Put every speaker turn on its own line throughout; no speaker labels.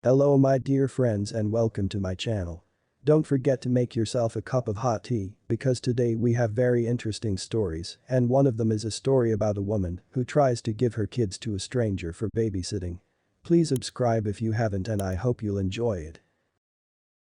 Hello my dear friends and welcome to my channel. Don't forget to make yourself a cup of hot tea because today we have very interesting stories and one of them is a story about a woman who tries to give her kids to a stranger for babysitting. Please subscribe if you haven't and I hope you'll enjoy it.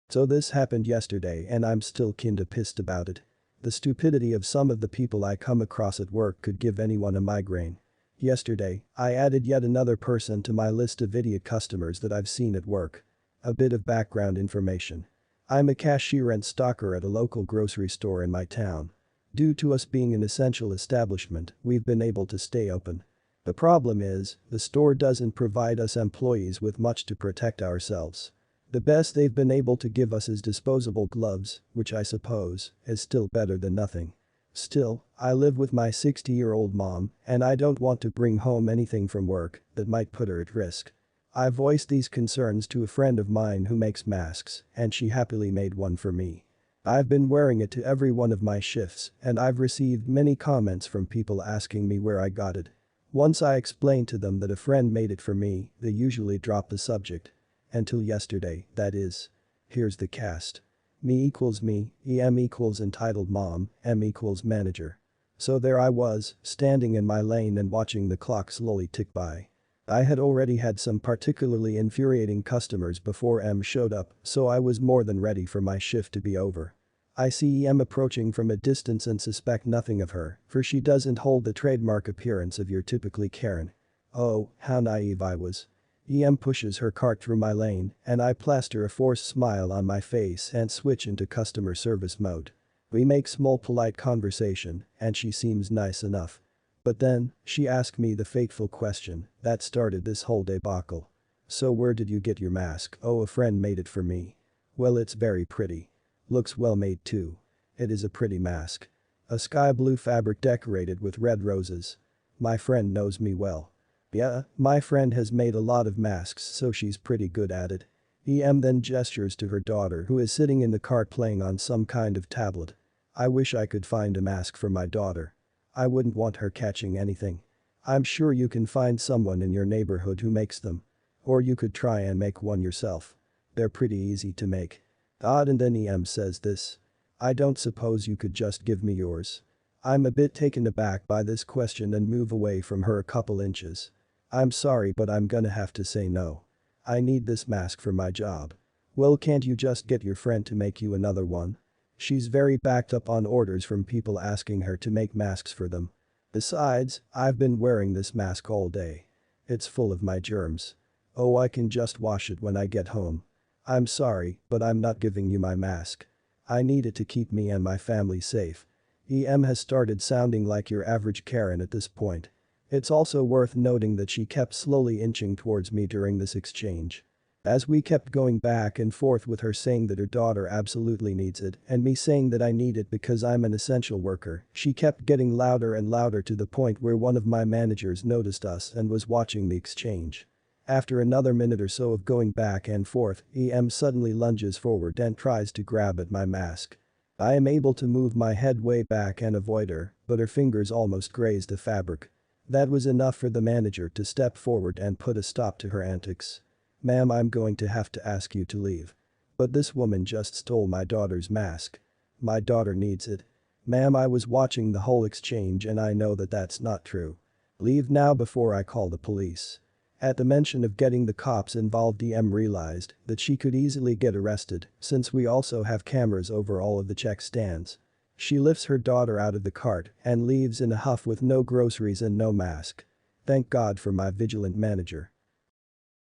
So this happened yesterday and I'm still kinda pissed about it. The stupidity of some of the people I come across at work could give anyone a migraine. Yesterday, I added yet another person to my list of idiot customers that I've seen at work. A bit of background information. I'm a cashier and stocker at a local grocery store in my town. Due to us being an essential establishment, we've been able to stay open. The problem is, the store doesn't provide us employees with much to protect ourselves. The best they've been able to give us is disposable gloves, which I suppose is still better than nothing. Still, I live with my 60-year-old mom and I don't want to bring home anything from work that might put her at risk. I voiced these concerns to a friend of mine who makes masks and she happily made one for me. I've been wearing it to every one of my shifts and I've received many comments from people asking me where I got it. Once I explained to them that a friend made it for me, they usually drop the subject. Until yesterday, that is. Here's the cast. Me equals me, EM equals entitled mom, M equals manager. So there I was, standing in my lane and watching the clock slowly tick by. I had already had some particularly infuriating customers before M showed up, so I was more than ready for my shift to be over. I see EM approaching from a distance and suspect nothing of her, for she doesn't hold the trademark appearance of your typically Karen. Oh, how naive I was. EM pushes her cart through my lane and I plaster a forced smile on my face and switch into customer service mode. We make small polite conversation and she seems nice enough. But then, she asked me the fateful question that started this whole debacle. So where did you get your mask? Oh, a friend made it for me. Well, it's very pretty. Looks well made too. It is a pretty mask. A sky blue fabric decorated with red roses. My friend knows me well. Yeah, my friend has made a lot of masks so she's pretty good at it. EM then gestures to her daughter who is sitting in the cart playing on some kind of tablet. I wish I could find a mask for my daughter. I wouldn't want her catching anything. I'm sure you can find someone in your neighborhood who makes them. Or you could try and make one yourself. They're pretty easy to make. Odd, and then EM says this. I don't suppose you could just give me yours. I'm a bit taken aback by this question and move away from her a couple inches. I'm sorry but I'm gonna have to say no. I need this mask for my job. Well, can't you just get your friend to make you another one? She's very backed up on orders from people asking her to make masks for them. Besides, I've been wearing this mask all day. It's full of my germs. Oh, I can just wash it when I get home. I'm sorry, but I'm not giving you my mask. I need it to keep me and my family safe. EM has started sounding like your average Karen at this point. It's also worth noting that she kept slowly inching towards me during this exchange. As we kept going back and forth with her saying that her daughter absolutely needs it and me saying that I need it because I'm an essential worker, she kept getting louder and louder to the point where one of my managers noticed us and was watching the exchange. After another minute or so of going back and forth, EM suddenly lunges forward and tries to grab at my mask. I am able to move my head way back and avoid her, but her fingers almost grazed the fabric. That was enough for the manager to step forward and put a stop to her antics. Ma'am, I'm going to have to ask you to leave. But this woman just stole my daughter's mask. My daughter needs it. Ma'am, I was watching the whole exchange and I know that that's not true. Leave now before I call the police. At the mention of getting the cops involved, EM realized that she could easily get arrested since we also have cameras over all of the check stands. She lifts her daughter out of the cart and leaves in a huff with no groceries and no mask. Thank God for my vigilant manager.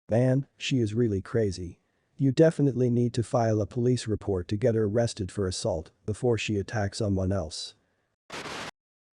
Man, she is really crazy. You definitely need to file a police report to get her arrested for assault before she attacks someone else.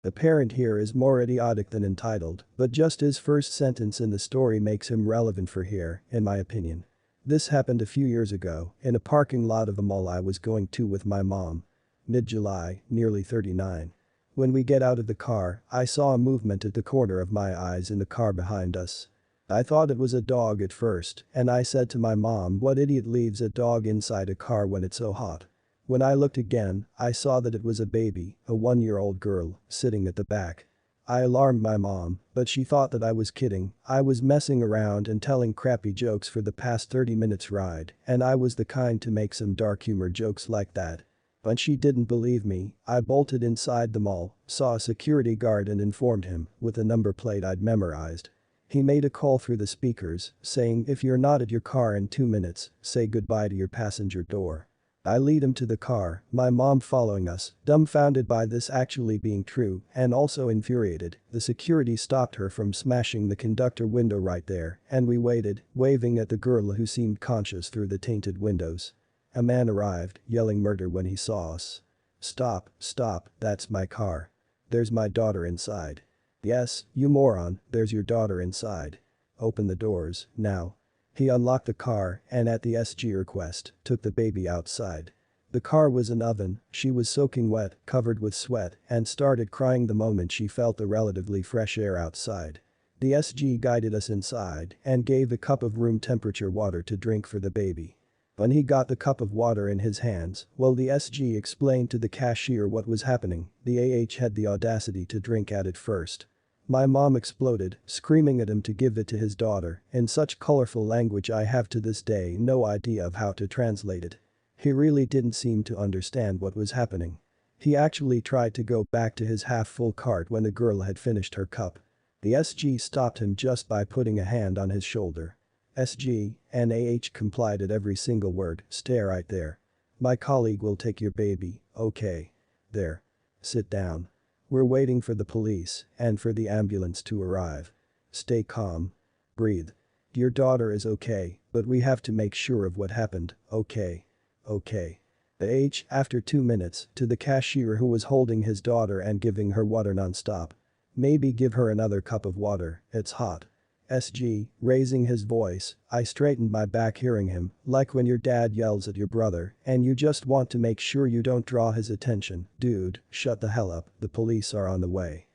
The parent here is more idiotic than entitled, but just his first sentence in the story makes him relevant for here, in my opinion. This happened a few years ago in a parking lot of a mall I was going to with my mom. Mid-July, nearly 39. When we get out of the car, I saw a movement at the corner of my eyes in the car behind us. I thought it was a dog at first, and I said to my mom, what idiot leaves a dog inside a car when it's so hot? When I looked again, I saw that it was a baby, a 1-year-old girl, sitting at the back. I alarmed my mom, but she thought that I was kidding. I was messing around and telling crappy jokes for the past 30 minutes ride, and I was the kind to make some dark humor jokes like that. But she didn't believe me. I bolted inside the mall, saw a security guard and informed him, with a number plate I'd memorized. He made a call through the speakers, saying if you're not at your car in 2 minutes, say goodbye to your passenger door. I lead him to the car, my mom following us, dumbfounded by this actually being true, and also infuriated. The security stopped her from smashing the conductor window right there, and we waited, waving at the girl who seemed conscious through the tainted windows. A man arrived, yelling murder when he saw us. Stop, stop, that's my car. There's my daughter inside. Yes, you moron, there's your daughter inside. Open the doors, now. He unlocked the car and at the SG request, took the baby outside. The car was an oven, she was soaking wet, covered with sweat, and started crying the moment she felt the relatively fresh air outside. The SG guided us inside and gave a cup of room temperature water to drink for the baby. When he got the cup of water in his hands, well, the SG explained to the cashier what was happening. The had the audacity to drink at it first. My mom exploded, screaming at him to give it to his daughter in such colorful language I have to this day no idea of how to translate it. He really didn't seem to understand what was happening. He actually tried to go back to his half-full cart when the girl had finished her cup. The SG stopped him just by putting a hand on his shoulder. SG and complied at every single word. Stay right there. My colleague will take your baby, okay. There. Sit down. We're waiting for the police and for the ambulance to arrive. Stay calm. Breathe. Your daughter is okay, but we have to make sure of what happened, okay. Okay. The after 2 minutes, to the cashier who was holding his daughter and giving her water non-stop. Maybe give her another cup of water, it's hot. SG, raising his voice, I straightened my back hearing him, like when your dad yells at your brother and you just want to make sure you don't draw his attention. Dude, shut the hell up, the police are on the way.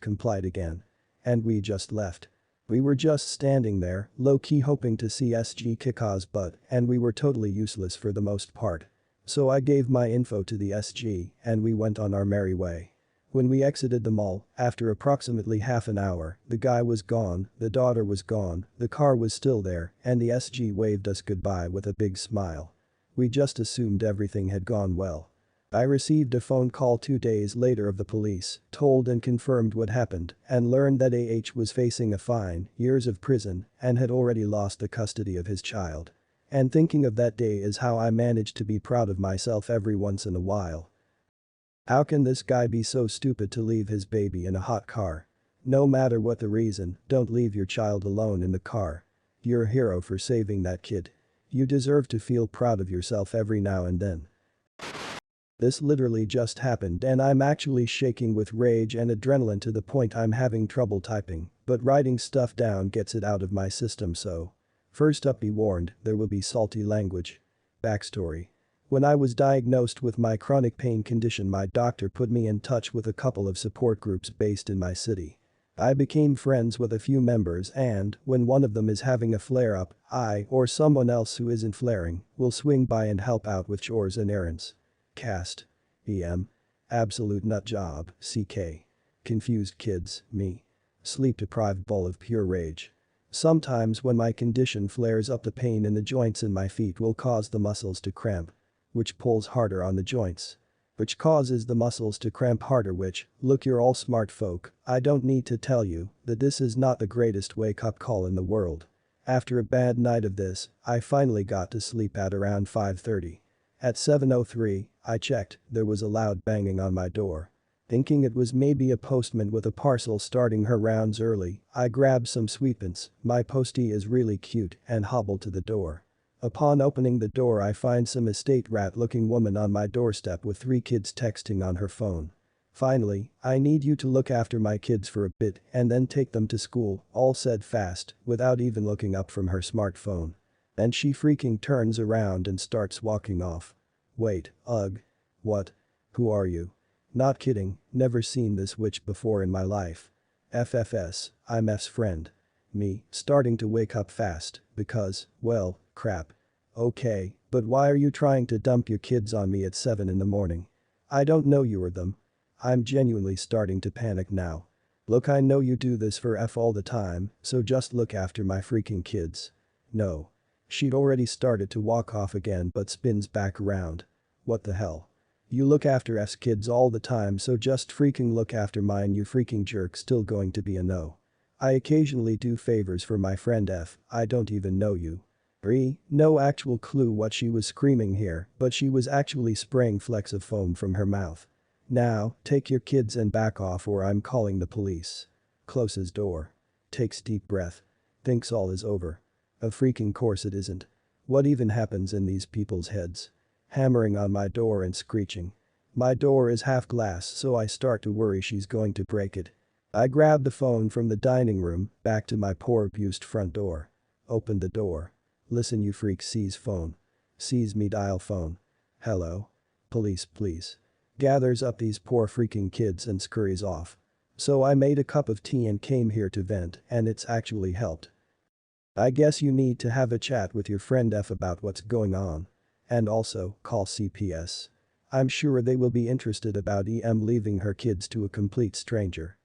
Complied again. And we just left. We were just standing there, low-key hoping to see SG kick Oz butt, and we were totally useless for the most part. So I gave my info to the SG and we went on our merry way. When we exited the mall, after approximately half an hour, the guy was gone, the daughter was gone, the car was still there, and the SG waved us goodbye with a big smile. We just assumed everything had gone well. I received a phone call 2 days later of the police, told and confirmed what happened, and learned that was facing a fine, years of prison, and had already lost the custody of his child. And thinking of that day is how I managed to be proud of myself every once in a while. How can this guy be so stupid to leave his baby in a hot car? No matter what the reason, don't leave your child alone in the car. You're a hero for saving that kid. You deserve to feel proud of yourself every now and then. This literally just happened and I'm actually shaking with rage and adrenaline to the point I'm having trouble typing, but writing stuff down gets it out of my system so. First up, be warned, there will be salty language. Backstory. When I was diagnosed with my chronic pain condition, my doctor put me in touch with a couple of support groups based in my city. I became friends with a few members and, when one of them is having a flare-up, I, or someone else who isn't flaring, will swing by and help out with chores and errands. Cast. EM. Absolute nut job, CK. Confused kids, me. Sleep-deprived ball of pure rage. Sometimes when my condition flares up, the pain in the joints in my feet will cause the muscles to cramp. Which pulls harder on the joints. Which causes the muscles to cramp harder, which, look, you're all smart folk, I don't need to tell you that this is not the greatest wake-up call in the world. After a bad night of this, I finally got to sleep at around 5:30. At 7:03, I checked, there was a loud banging on my door. Thinking it was maybe a postman with a parcel starting her rounds early, I grabbed some sweetpants, my postie is really cute, and hobbled to the door. Upon opening the door, I find some estate rat-looking woman on my doorstep with 3 kids texting on her phone. Finally, I need you to look after my kids for a bit and then take them to school, all said fast, without even looking up from her smartphone. Then she freaking turns around and starts walking off. Wait, ugh. What? Who are you? Not kidding, never seen this witch before in my life. FFS, I'm F's friend. Me, starting to wake up fast, because, well, crap. Okay, but why are you trying to dump your kids on me at 7 in the morning? I don't know you or them. I'm genuinely starting to panic now. Look, I know you do this for F all the time, so just look after my freaking kids. No. She'd already started to walk off again but spins back around. What the hell? You look after F's kids all the time, so just freaking look after mine, you freaking jerk. Still going to be a no. I occasionally do favors for my friend F, I don't even know you. No actual clue what she was screaming here, but she was actually spraying flecks of foam from her mouth. Now, take your kids and back off or I'm calling the police. Closes door. Takes deep breath. Thinks all is over. Of freaking course it isn't. What even happens in these people's heads? Hammering on my door and screeching. My door is half glass, so I start to worry she's going to break it. I grab the phone from the dining room, back to my poor abused front door. Open the door. Listen, you freak. Sees phone. Sees me dial phone. Hello? Police, please. Gathers up these poor freaking kids and scurries off. So I made a cup of tea and came here to vent, and it's actually helped. I guess you need to have a chat with your friend F about what's going on. And also, call CPS. I'm sure they will be interested about EM leaving her kids to a complete stranger.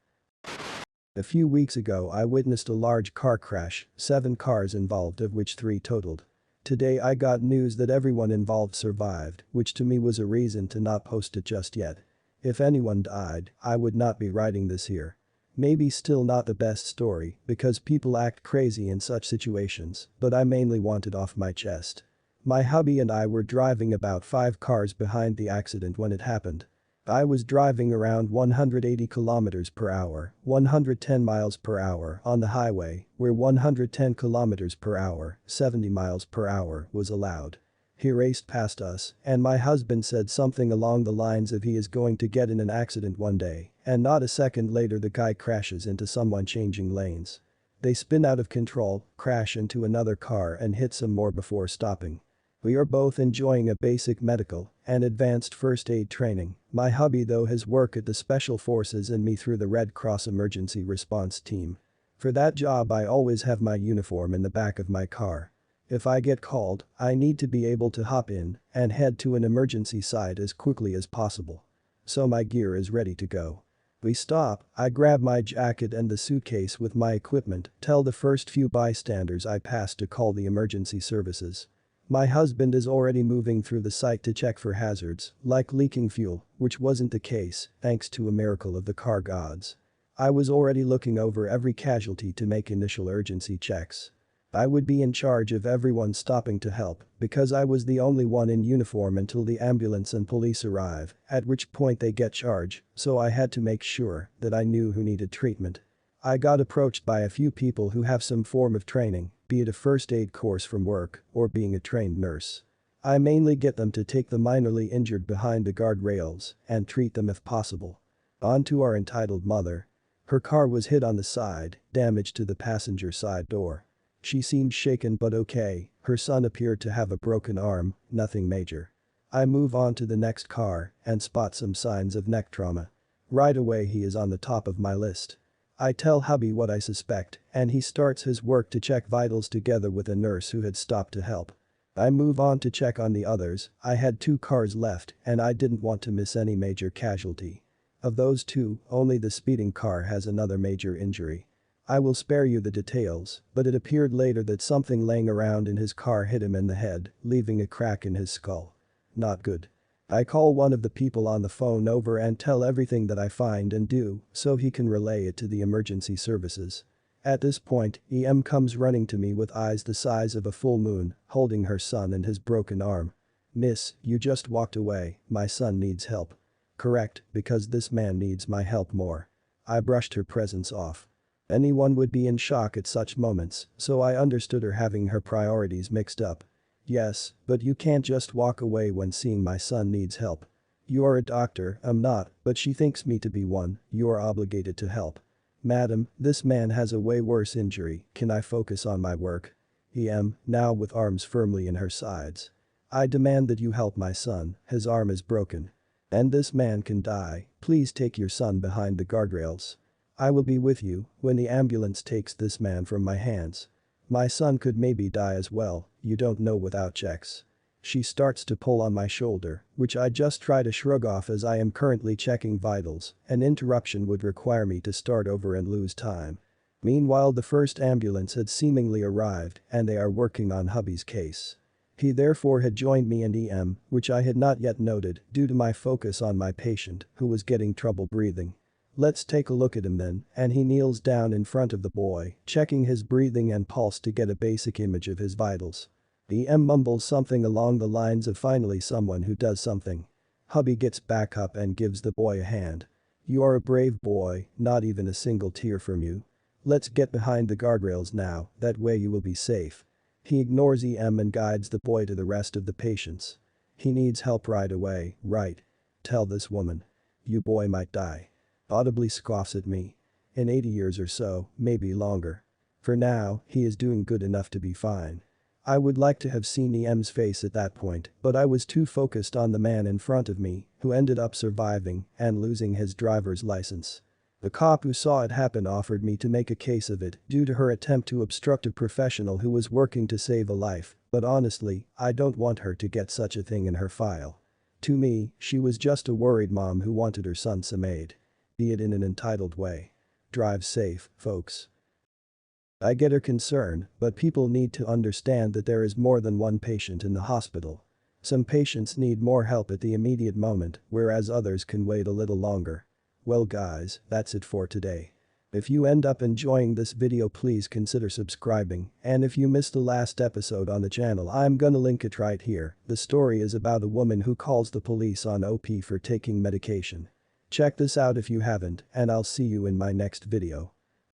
A few weeks ago I witnessed a large car crash, 7 cars involved of which 3 totaled. Today I got news that everyone involved survived, which to me was a reason to not post it just yet. If anyone died, I would not be writing this here. Maybe still not the best story, because people act crazy in such situations, but I mainly want it off my chest. My hubby and I were driving about 5 cars behind the accident when it happened. I was driving around 180 kilometers per hour, 110 miles per hour on the highway, where 110 kilometers per hour, 70 miles per hour was allowed. He raced past us, and my husband said something along the lines of he is going to get in an accident one day, and not a second later the guy crashes into someone changing lanes. They spin out of control, crash into another car and hit some more before stopping. We are both enjoying a basic medical and advanced first aid training. My hubby though has worked at the Special Forces and me through the Red Cross Emergency Response Team. For that job I always have my uniform in the back of my car. If I get called, I need to be able to hop in and head to an emergency site as quickly as possible. So my gear is ready to go. We stop, I grab my jacket and the suitcase with my equipment, tell the first few bystanders I pass to call the emergency services. My husband is already moving through the site to check for hazards, like leaking fuel, which wasn't the case, thanks to a miracle of the car gods. I was already looking over every casualty to make initial urgency checks. I would be in charge of everyone stopping to help, because I was the only one in uniform until the ambulance and police arrive, at which point they get charge, so I had to make sure that I knew who needed treatment. I got approached by a few people who have some form of training, be it a first aid course from work or being a trained nurse. I mainly get them to take the minorly injured behind the guardrails and treat them if possible. On to our entitled mother. Her car was hit on the side, damage to the passenger side door. She seemed shaken but okay, her son appeared to have a broken arm, nothing major. I move on to the next car and spot some signs of neck trauma. Right away he is on the top of my list. I tell hubby what I suspect, and he starts his work to check vitals together with a nurse who had stopped to help. I move on to check on the others. I had 2 cars left and I didn't want to miss any major casualty. Of those 2, only the speeding car has another major injury. I will spare you the details, but it appeared later that something laying around in his car hit him in the head, leaving a crack in his skull. Not good. I call one of the people on the phone over and tell everything that I find and do, so he can relay it to the emergency services. At this point, EM comes running to me with eyes the size of a full moon, holding her son and his broken arm. Miss, you just walked away, my son needs help. Correct, because this man needs my help more. I brushed her presence off. Anyone would be in shock at such moments, so I understood her having her priorities mixed up. Yes, but you can't just walk away when seeing my son needs help. You are a doctor, I'm not, but she thinks me to be one, you are obligated to help. Madam, this man has a way worse injury, can I focus on my work? EM, now with arms firmly in her sides. I demand that you help my son, his arm is broken. And this man can die, please take your son behind the guardrails. I will be with you when the ambulance takes this man from my hands. My son could maybe die as well, you don't know without checks. She starts to pull on my shoulder, which I just try to shrug off as I am currently checking vitals. An interruption would require me to start over and lose time. Meanwhile, the first ambulance had seemingly arrived and they are working on hubby's case. He therefore had joined me and EM, which I had not yet noted due to my focus on my patient who was getting trouble breathing. Let's take a look at him then, and he kneels down in front of the boy, checking his breathing and pulse to get a basic image of his vitals. EM mumbles something along the lines of finally someone who does something. Hubby gets back up and gives the boy a hand. You are a brave boy, not even a single tear from you. Let's get behind the guardrails now, that way you will be safe. He ignores EM and guides the boy to the rest of the patients. He needs help right away, right? Tell this woman. You boy might die. Audibly scoffs at me. In 80 years or so, maybe longer. For now, he is doing good enough to be fine. I would like to have seen EM's face at that point, but I was too focused on the man in front of me, who ended up surviving and losing his driver's license. The cop who saw it happen offered me to make a case of it due to her attempt to obstruct a professional who was working to save a life, but honestly, I don't want her to get such a thing in her file. To me, she was just a worried mom who wanted her son some aid. Be it in an entitled way. Drive safe, folks. I get her concern, but people need to understand that there is more than one patient in the hospital. Some patients need more help at the immediate moment, whereas others can wait a little longer. Well guys, that's it for today. If you end up enjoying this video, please consider subscribing, and if you missed the last episode on the channel, I'm gonna link it right here. The story is about a woman who calls the police on OP for taking medication. Check this out if you haven't, and I'll see you in my next video.